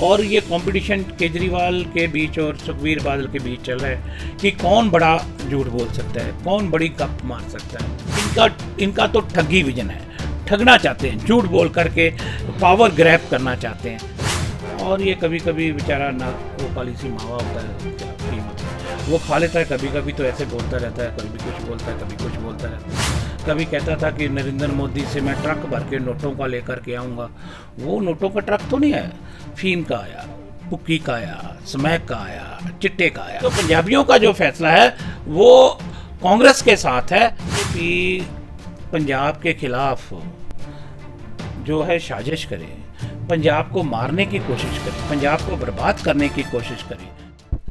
और ये कंपटीशन केजरीवाल के बीच और सुखबीर बादल के बीच चल रहा है कि कौन बड़ा झूठ बोल सकता है, कौन बड़ी गप मार सकता है। इनका तो ठगी विजन है, ठगना चाहते हैं, झूठ बोल करके पावर ग्रैब करना चाहते हैं। और ये कभी कभी बेचारा ना वो काली सी मावा होता है, वो खा लेता है, कभी कभी तो ऐसे बोलता रहता है, कभी कुछ बोलता है, कभी कुछ बोलता रहता है। कभी कहता था कि नरेंद्र मोदी से मैं ट्रक भर के नोटों का लेकर के आऊँगा, वो नोटों का ट्रक तो नहीं आया, फीम का आया, पुक्की का आया, स्मैक का आया, चिट्टे का आया। तो पंजाबियों का जो फैसला है वो कांग्रेस के साथ है कि पंजाब के खिलाफ जो है साजिश करे, पंजाब को मारने की कोशिश करे, पंजाब को बर्बाद करने की कोशिश करे।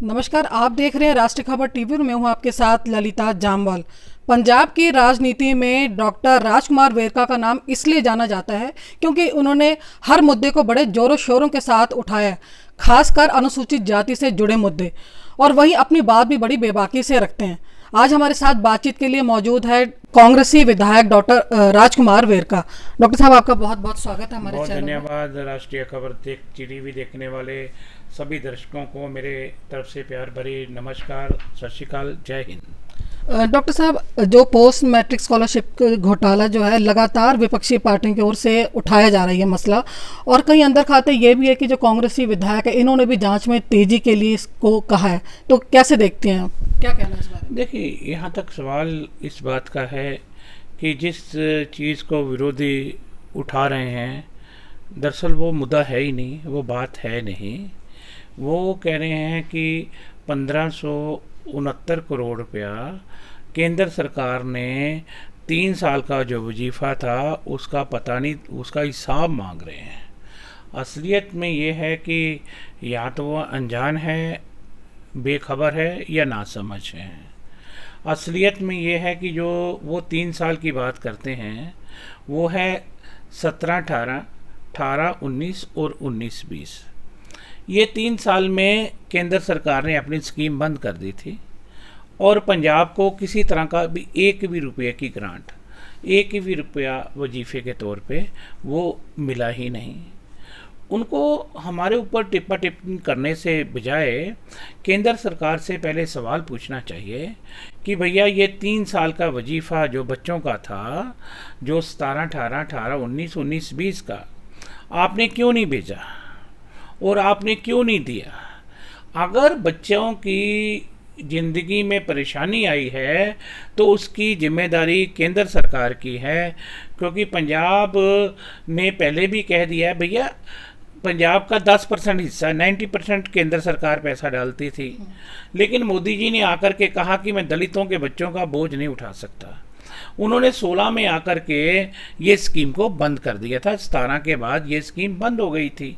नमस्कार, आप देख रहे हैं राष्ट्रीय खबर टीवी। मैं हूं आपके साथ ललिता जामवाल। पंजाब की राजनीति में डॉक्टर राजकुमार वेरका का नाम इसलिए जाना जाता है क्योंकि उन्होंने हर मुद्दे को बड़े जोरों शोरों के साथ उठाया, खासकर अनुसूचित जाति से जुड़े मुद्दे, और वहीं अपनी बात भी बड़ी बेबाकी से रखते हैं। आज हमारे साथ बातचीत के लिए मौजूद है कांग्रेसी विधायक डॉक्टर राजकुमार वेरका। डॉक्टर साहब, आपका बहुत बहुत स्वागत है हमारे चैनल में। धन्यवाद। राष्ट्रीय खबर टीवी देखने वाले सभी दर्शकों को मेरे तरफ से प्यार भरी नमस्कार, सत श्री अकाल, जय हिंद। डॉक्टर साहब, जो पोस्ट मैट्रिक स्कॉलरशिप घोटाला जो है लगातार विपक्षी पार्टियों की ओर से उठाया जा रही है मसला, और कहीं अंदर खाते ये भी है कि जो कांग्रेसी विधायक है इन्होंने भी जांच में तेजी के लिए इसको कहा है, तो कैसे देखते हैं आप, क्या कहना है इस बारे में? देखिए, यहाँ तक सवाल इस बात का है कि जिस चीज़ को विरोधी उठा रहे हैं दरअसल वो मुद्दा है ही नहीं, वो बात है नहीं। वो कह रहे हैं कि 1569 करोड़ रुपया केंद्र सरकार ने 3 साल का जो वजीफ़ा था उसका पता नहीं, उसका हिसाब मांग रहे हैं। असलियत में ये है कि या तो वो अनजान है, बेखबर है, या नासमझ है। असलियत में ये है कि जो वो 3 साल की बात करते हैं वो है 17-18, 18-19 और 19-20। ये 3 साल में केंद्र सरकार ने अपनी स्कीम बंद कर दी थी और पंजाब को किसी तरह का भी एक भी रुपये की ग्रांट, एक भी रुपया वजीफे के तौर पे वो मिला ही नहीं। उनको हमारे ऊपर टिप्पा टिप्पणी करने से बजाय केंद्र सरकार से पहले सवाल पूछना चाहिए कि भैया ये 3 साल का वजीफ़ा जो बच्चों का था, जो 17-18, 18-19, 19-20 का, आपने क्यों नहीं भेजा और आपने क्यों नहीं दिया? अगर बच्चों की ज़िंदगी में परेशानी आई है तो उसकी जिम्मेदारी केंद्र सरकार की है, क्योंकि पंजाब ने पहले भी कह दिया है भैया पंजाब का 10% हिस्सा, 90% केंद्र सरकार पैसा डालती थी। लेकिन मोदी जी ने आकर के कहा कि मैं दलितों के बच्चों का बोझ नहीं उठा सकता। उन्होंने 16 में आकर के ये स्कीम को बंद कर दिया था, 17 के बाद ये स्कीम बंद हो गई थी।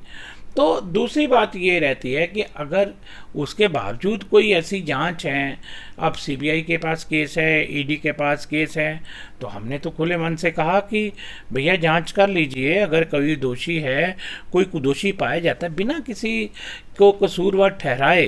तो दूसरी बात ये रहती है कि अगर उसके बावजूद कोई ऐसी जांच है, अब सीबीआई के पास केस है, ईडी के पास केस है, तो हमने तो खुले मन से कहा कि भैया जांच कर लीजिए। अगर कोई दोषी है, कोई दोषी पाया जाता है, बिना किसी को कसूरवार ठहराए,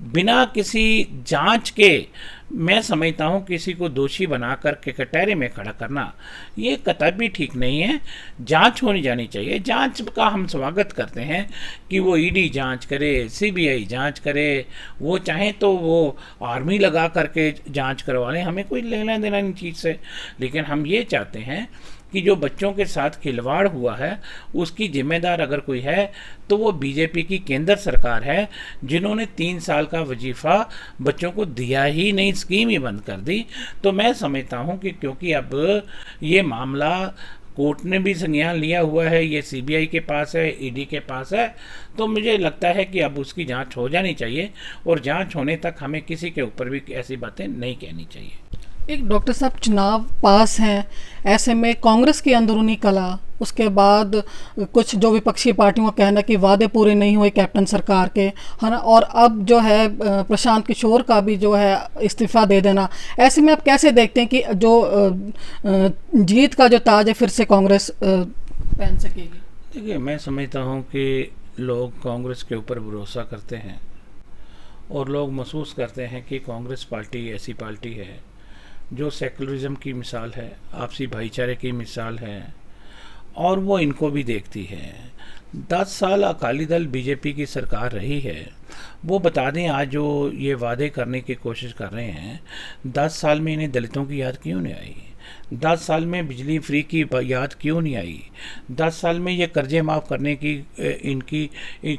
बिना किसी जांच के, मैं समझता हूँ किसी को दोषी बना कर के कटहरे में खड़ा करना ये कतई भी ठीक नहीं है। जांच होनी जानी चाहिए। जांच का हम स्वागत करते हैं कि वो ईडी जांच करे, सीबीआई जांच करे, वो चाहे तो वो आर्मी लगा करके जांच करवा लें, हमें कोई लेना देना इन चीज़ से। लेकिन हम ये चाहते हैं कि जो बच्चों के साथ खिलवाड़ हुआ है उसकी जिम्मेदार अगर कोई है तो वो बीजेपी की केंद्र सरकार है, जिन्होंने 3 साल का वजीफ़ा बच्चों को दिया ही नहीं, स्कीम ही बंद कर दी। तो मैं समझता हूँ कि क्योंकि अब ये मामला कोर्ट ने भी संज्ञान लिया हुआ है, ये सीबीआई के पास है, ईडी के पास है, तो मुझे लगता है कि अब उसकी जांच हो जानी चाहिए और जांच होने तक हमें किसी के ऊपर भी ऐसी बातें नहीं कहनी चाहिए। एक डॉक्टर साहब, चुनाव पास हैं, ऐसे में कांग्रेस की अंदरूनी कला, उसके बाद कुछ जो विपक्षी पार्टियों का कहना कि वादे पूरे नहीं हुए कैप्टन सरकार के, है ना, और अब जो है प्रशांत किशोर का भी जो है इस्तीफा दे देना, ऐसे में आप कैसे देखते हैं कि जो जीत का जो ताज है फिर से कांग्रेस पहन सकेगी? देखिए, मैं समझता हूँ कि लोग कांग्रेस के ऊपर भरोसा करते हैं और लोग महसूस करते हैं कि कांग्रेस पार्टी ऐसी पार्टी है जो सेकुलरिज्म की मिसाल है, आपसी भाईचारे की मिसाल है, और वो इनको भी देखती है। 10 साल अकाली दल बीजेपी की सरकार रही है, वो बता दें आज जो ये वादे करने की कोशिश कर रहे हैं, 10 साल में इन्हें दलितों की याद क्यों नहीं आई? 10 साल में बिजली फ्री की याद क्यों नहीं आई? 10 साल में ये कर्जे माफ़ करने की इनकी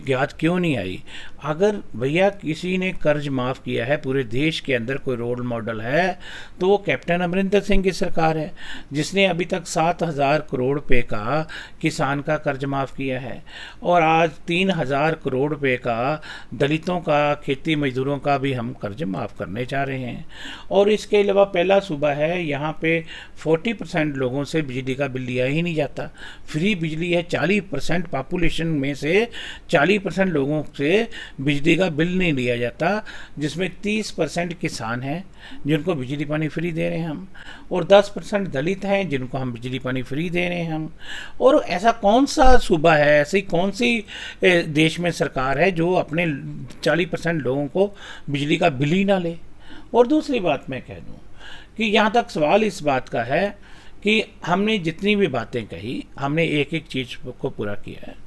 याद क्यों नहीं आई? अगर भैया किसी ने कर्ज माफ़ किया है पूरे देश के अंदर, कोई रोल मॉडल है तो वो कैप्टन अमरिंदर सिंह की सरकार है, जिसने अभी तक 7,000 करोड़ रुपए का किसान का कर्ज माफ़ किया है, और आज 3,000 करोड़ रुपए का दलितों का, खेती मजदूरों का भी हम कर्ज माफ़ करने जा रहे हैं। और इसके अलावा पहला सूबा है यहाँ पे 40% लोगों से बिजली का बिल लिया ही नहीं जाता, फ्री बिजली है। 40% पॉपुलेशन में से 40% लोगों से बिजली का बिल नहीं लिया जाता, जिसमें 30% किसान हैं जिनको बिजली पानी फ्री दे रहे हैं हम, और 10% दलित हैं जिनको हम बिजली पानी फ्री दे रहे हैं हम। और ऐसा कौन सा सूबा है, ऐसी कौन सी देश में सरकार है जो अपने 40% लोगों को बिजली का बिल ही ना ले? और दूसरी बात मैं कह दूं कि यहाँ तक सवाल इस बात का है कि हमने जितनी भी बातें कही, हमने एक एक चीज़ को पूरा किया है।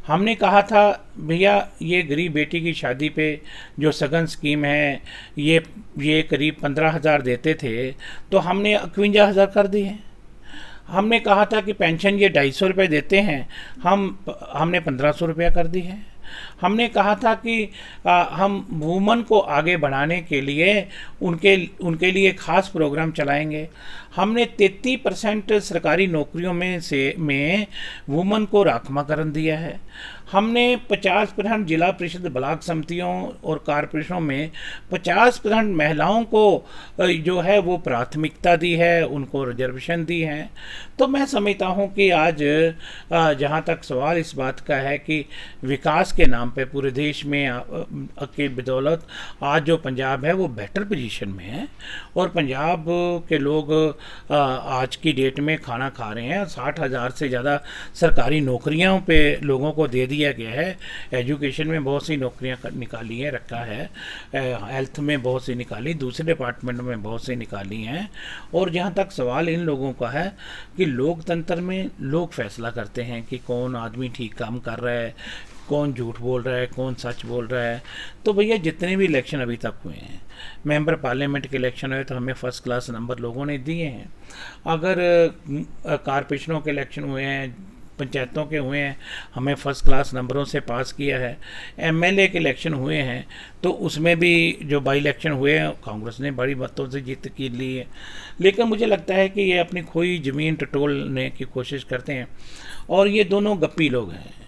हमने कहा था भैया ये गरीब बेटी की शादी पे जो सगन स्कीम है, ये करीब 15,000 देते थे, तो हमने 51,000 कर दिए। हमने कहा था कि पेंशन ये 250 रुपये देते हैं, हमने 1,500 रुपया कर दी है। हमने कहा था कि हम वुमन को आगे बढ़ाने के लिए उनके लिए खास प्रोग्राम चलाएंगे। हमने 33% सरकारी नौकरियों में वुमन को राखमाकरण दिया है। हमने 50% जिला परिषद ब्लॉक समितियों और कॉरपोरेशनों में 50% महिलाओं को जो है वो प्राथमिकता दी है, उनको रिजर्वेशन दी है। तो मैं समझता हूँ कि आज जहाँ तक सवाल इस बात का है कि विकास के नाम पे पूरे देश में के बदौलत आज जो पंजाब है वो बेटर पोजीशन में है, और पंजाब के लोग आज की डेट में खाना खा रहे हैं। 60,000 से ज़्यादा सरकारी नौकरियों पे लोगों को दे दिया गया है। एजुकेशन में बहुत सी नौकरियां निकाली है, रखा है, हेल्थ में बहुत सी निकाली, दूसरे डिपार्टमेंट में बहुत सी निकाली हैं। और जहाँ तक सवाल इन लोगों का है कि लोकतंत्र में लोग फैसला करते हैं कि कौन आदमी ठीक काम कर रहा है, कौन झूठ बोल रहा है, कौन सच बोल रहा है। तो भैया जितने भी इलेक्शन अभी तक हुए हैं, मेंबर पार्लियामेंट के इलेक्शन हुए तो हमें फर्स्ट क्लास नंबर लोगों ने दिए हैं। अगर कॉरपोरेशनों के इलेक्शन हुए हैं, पंचायतों के हुए हैं, हमें फर्स्ट क्लास नंबरों से पास किया है। एमएलए के इलेक्शन हुए हैं तो उसमें भी जो बाई इलेक्शन हुए हैं कांग्रेस ने बड़ी मतों से जीत की ली है। लेकिन मुझे लगता है कि ये अपनी खोई ज़मीन टटोलने की कोशिश करते हैं, और ये दोनों गप्पी लोग हैं।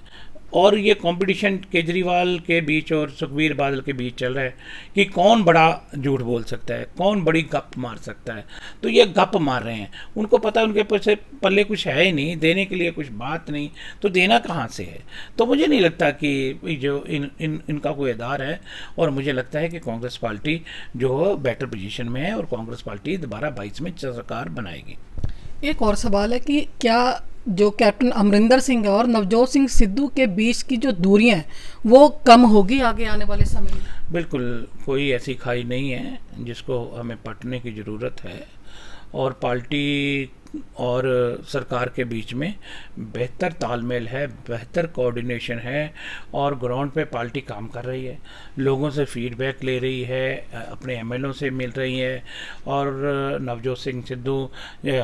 और ये कंपटीशन केजरीवाल के बीच और सुखबीर बादल के बीच चल रहा है कि कौन बड़ा झूठ बोल सकता है, कौन बड़ी गप मार सकता है। तो ये गप मार रहे हैं, उनको पता है उनके पैसे पल्ले कुछ है ही नहीं, देने के लिए कुछ बात नहीं, तो देना कहाँ से है। तो मुझे नहीं लगता कि जो इनका कोई आधार है, और मुझे लगता है कि कांग्रेस पार्टी जो बेटर पोजीशन में है और कांग्रेस पार्टी दोबारा 22 में सरकार बनाएगी। एक और सवाल है कि क्या जो कैप्टन अमरिंदर सिंह और नवजोत सिंह सिद्धू के बीच की जो दूरियां हैं वो कम होगी आगे आने वाले समय में? बिल्कुल, कोई ऐसी खाई नहीं है जिसको हमें पटने की ज़रूरत है, और पार्टी और सरकार के बीच में बेहतर तालमेल है, बेहतर कोऑर्डिनेशन है, और ग्राउंड पे पार्टी काम कर रही है, लोगों से फीडबैक ले रही है, अपने एमएलओ से मिल रही है, और नवजोत सिंह सिद्धू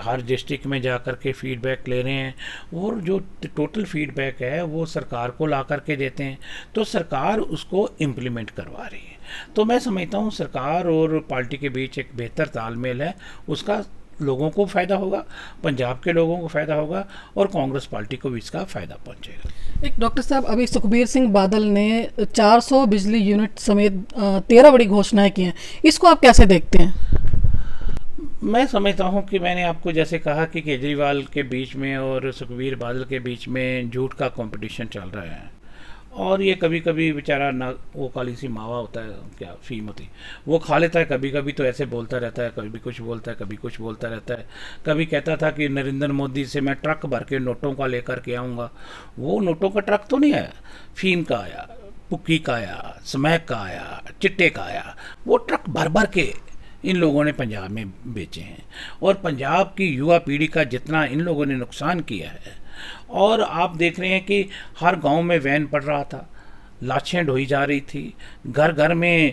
हर डिस्ट्रिक्ट में जा कर के फीडबैक ले रहे हैं, और जो टोटल फीडबैक है वो सरकार को ला कर के देते हैं, तो सरकार उसको इम्प्लीमेंट करवा रही है। तो मैं समझता हूँ सरकार और पार्टी के बीच एक बेहतर तालमेल है, उसका लोगों को फ़ायदा होगा, पंजाब के लोगों को फ़ायदा होगा, और कांग्रेस पार्टी को भी इसका फ़ायदा पहुंचेगा। एक डॉक्टर साहब, अभी सुखबीर सिंह बादल ने 400 बिजली यूनिट समेत 13 बड़ी घोषणाएं की हैं, इसको आप कैसे देखते हैं? मैं समझता हूं कि मैंने आपको जैसे कहा कि केजरीवाल के बीच में और सुखबीर बादल के बीच में झूठ का कंपटीशन चल रहा है, और ये कभी कभी बेचारा ना वो काली सी मावा होता है, क्या फीम होती, वो खा लेता है, कभी कभी तो ऐसे बोलता रहता है, कभी कुछ बोलता है, कभी कुछ बोलता रहता है। कभी कहता था कि नरेंद्र मोदी से मैं ट्रक भर के नोटों का लेकर के आऊँगा, वो नोटों का ट्रक तो नहीं आया, फीम का आया, पुक्की का आया, स्मैक का आया, चिट्टे का आया, वो ट्रक भर भर के इन लोगों ने पंजाब में बेचे हैं। और पंजाब की युवा पीढ़ी का जितना इन लोगों ने नुकसान किया है और आप देख रहे हैं कि हर गांव में वैन पड़ रहा था, लाशें ढोई जा रही थी, घर घर में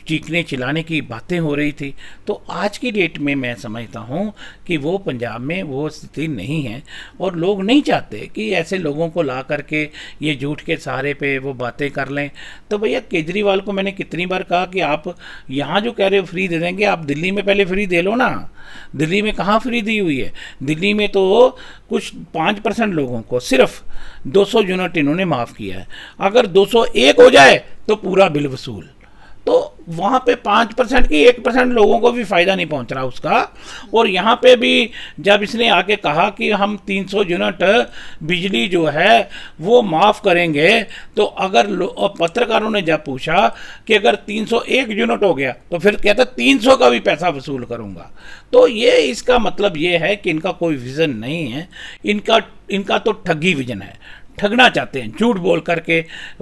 चीखने चिल्लाने की बातें हो रही थी। तो आज की डेट में मैं समझता हूँ कि वो पंजाब में वो स्थिति नहीं है, और लोग नहीं चाहते कि ऐसे लोगों को ला करके ये झूठ के सहारे पे वो बातें कर लें। तो भैया केजरीवाल को मैंने कितनी बार कहा कि आप यहाँ जो कह रहे हो फ्री दे देंगे, आप दिल्ली में पहले फ्री दे लो ना। दिल्ली में कहाँ फ्री दी हुई है? दिल्ली में तो कुछ 5% लोगों को सिर्फ 200 यूनिट इन्होंने माफ़ किया है। अगर 201 हो जाए तो पूरा बिल वसूल। तो वहाँ पे 5% की 1% लोगों को भी फ़ायदा नहीं पहुँच रहा उसका। और यहाँ पे भी जब इसने आके कहा कि हम 300 यूनिट बिजली जो है वो माफ़ करेंगे, तो अगर पत्रकारों ने जब पूछा कि अगर 301 यूनिट हो गया तो फिर कहता 300 का भी पैसा वसूल करूँगा। तो ये इसका मतलब ये है कि इनका कोई विज़न नहीं है, इनका तो ठगी विजन है। ठगना चाहते हैं, झूठ बोल करके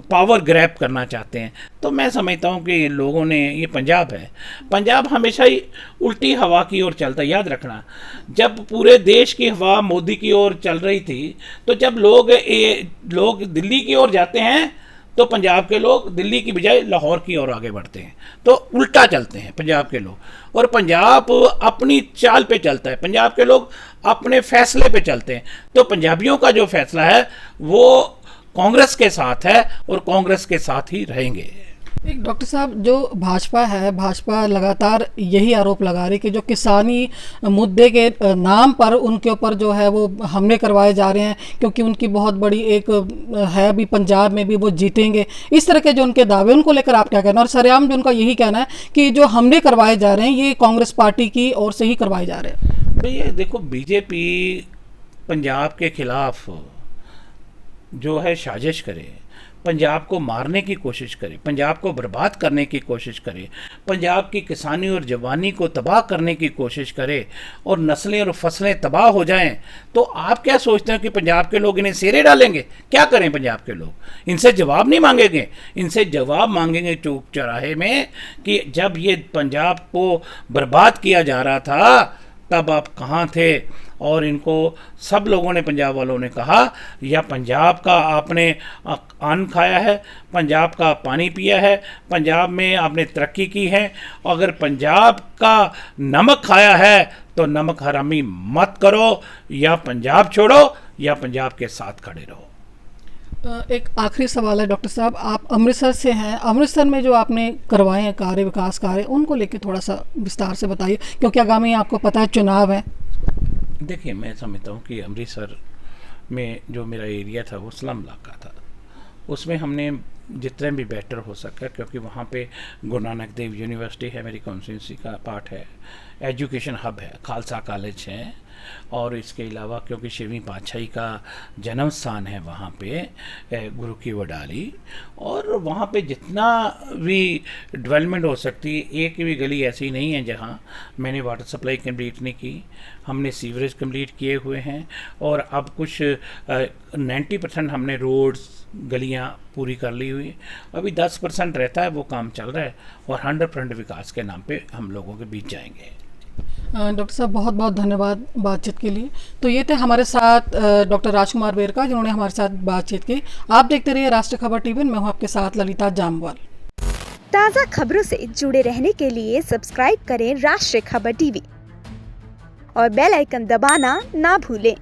पावर ग्रैब करना चाहते हैं। तो मैं समझता हूँ कि लोगों ने, ये पंजाब है, पंजाब हमेशा ही उल्टी हवा की ओर चलता है। याद रखना, जब पूरे देश की हवा मोदी की ओर चल रही थी, तो जब लोग दिल्ली की ओर जाते हैं तो पंजाब के लोग दिल्ली की बजाय लाहौर की ओर आगे बढ़ते हैं। तो उल्टा चलते हैं पंजाब के लोग, और पंजाब अपनी चाल पे चलता है, पंजाब के लोग अपने फैसले पे चलते हैं। तो पंजाबियों का जो फैसला है वो कांग्रेस के साथ है और कांग्रेस के साथ ही रहेंगे। एक डॉक्टर साहब, जो भाजपा है, भाजपा लगातार यही आरोप लगा रही कि जो किसानी मुद्दे के नाम पर उनके ऊपर जो है वो हमले करवाए जा रहे हैं, क्योंकि उनकी बहुत बड़ी एक है भी, पंजाब में भी वो जीतेंगे, इस तरह के जो उनके दावे, उनको लेकर आप क्या कहना? और सरेआम जो उनका यही कहना है कि जो हमले करवाए जा रहे हैं ये कांग्रेस पार्टी की ओर से ही करवाए जा रहे हैं। भैया देखो, बीजेपी पंजाब के खिलाफ जो है साजिश करे, पंजाब को मारने की कोशिश करे, पंजाब को बर्बाद करने की कोशिश करे, पंजाब की किसानी और जवानी को तबाह करने की कोशिश करे, और नस्लें और फसलें तबाह हो जाएं, तो आप क्या सोचते हैं कि पंजाब के लोग इन्हें सेरे डालेंगे? क्या करें पंजाब के लोग? इनसे जवाब नहीं मांगेंगे, इनसे जवाब मांगेंगे चौक चौराहे में कि जब ये पंजाब को बर्बाद किया जा रहा था तब आप कहाँ थे? और इनको सब लोगों ने, पंजाब वालों ने कहा, या पंजाब का आपने अन्न खाया है, पंजाब का पानी पिया है, पंजाब में आपने तरक्की की है, अगर पंजाब का नमक खाया है तो नमक हरामी मत करो, या पंजाब छोड़ो या पंजाब के साथ खड़े रहो। एक आखिरी सवाल है डॉक्टर साहब, आप अमृतसर से हैं, अमृतसर में जो आपने करवाए हैं कार्य, विकास कार्य, उनको लेके थोड़ा सा विस्तार से बताइए, क्योंकि आगामी आपको पता है चुनाव है। देखिए, मैं समझता हूँ कि अमृतसर में जो मेरा एरिया था वो स्लम इलाका था, उसमें हमने जितने भी बेटर हो सका, क्योंकि वहाँ पे गुरु नानक देव यूनिवर्सिटी है, मेरी कॉन्स्टिट्यूंसी का पार्ट है, एजुकेशन हब है, खालसा कॉलेज है, और इसके अलावा क्योंकि छेवीं पातशाही का जन्म स्थान है वहाँ पे, गुरु की वडाली, और वहाँ पे जितना भी डेवलपमेंट हो सकती है, एक भी गली ऐसी नहीं है जहाँ मैंने वाटर सप्लाई कंप्लीट नहीं की। हमने सीवरेज कंप्लीट किए हुए हैं, और अब कुछ 90% हमने रोड्स, गलियाँ पूरी कर ली हुई। अभी 10% रहता है, वो काम चल रहा है, और 100% विकास के नाम पे हम लोगों के बीच जाएंगे। डॉक्टर साहब, बहुत बहुत धन्यवाद बातचीत के लिए। तो ये थे हमारे साथ डॉक्टर राजकुमार वेरका, जिन्होंने हमारे साथ बातचीत की। आप देखते रहिए राष्ट्रीय खबर टीवी, मैं हूँ आपके साथ ललिता जामवाल। ताज़ा खबरों से जुड़े रहने के लिए सब्सक्राइब करें राष्ट्रीय खबर टीवी और बेल आइकन दबाना ना भूलें।